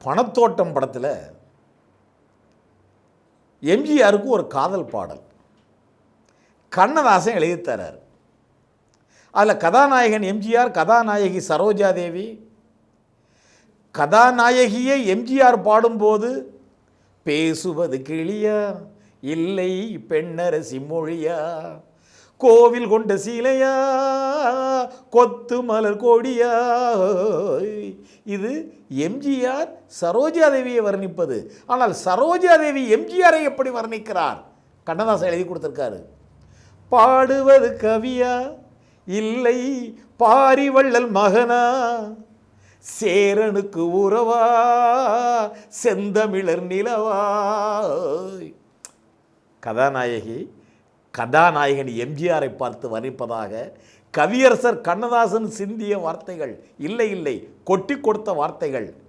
பணத்தோட்டம் படத்தில் எம்ஜிஆருக்கு ஒரு காதல் பாடல் கண்ணதாசன் எழுதித்தரார். அதில் கதாநாயகன் எம்ஜிஆர், கதாநாயகி சரோஜா தேவி. கதாநாயகியை எம்ஜிஆர் பாடும்போது பேசுவது கிளியா இல்லை பெண்ணரசி மொழியா, கோவில் கொண்ட சீலையா கொத்து மலர் கோடியா. இது எம்ஜிஆர் சரோஜா தேவியை வர்ணிப்பது. ஆனால் சரோஜா தேவி எம்ஜிஆரை எப்படி வர்ணிக்கிறார்? கண்ணதாசன் எழுதி கொடுத்திருக்காரு. பாடுவது கவியா இல்லை பாரிவள்ளல் மகனா, சேரனுக்கு உறவா செந்தமிழர் நிலவா. கதாநாயகன் எம்ஜிஆரை பார்த்து வர்ணிப்பதாக கவியரசர் கண்ணதாசன் சிந்திய வார்த்தைகள் இல்லை, கொட்டி கொடுத்த வார்த்தைகள்.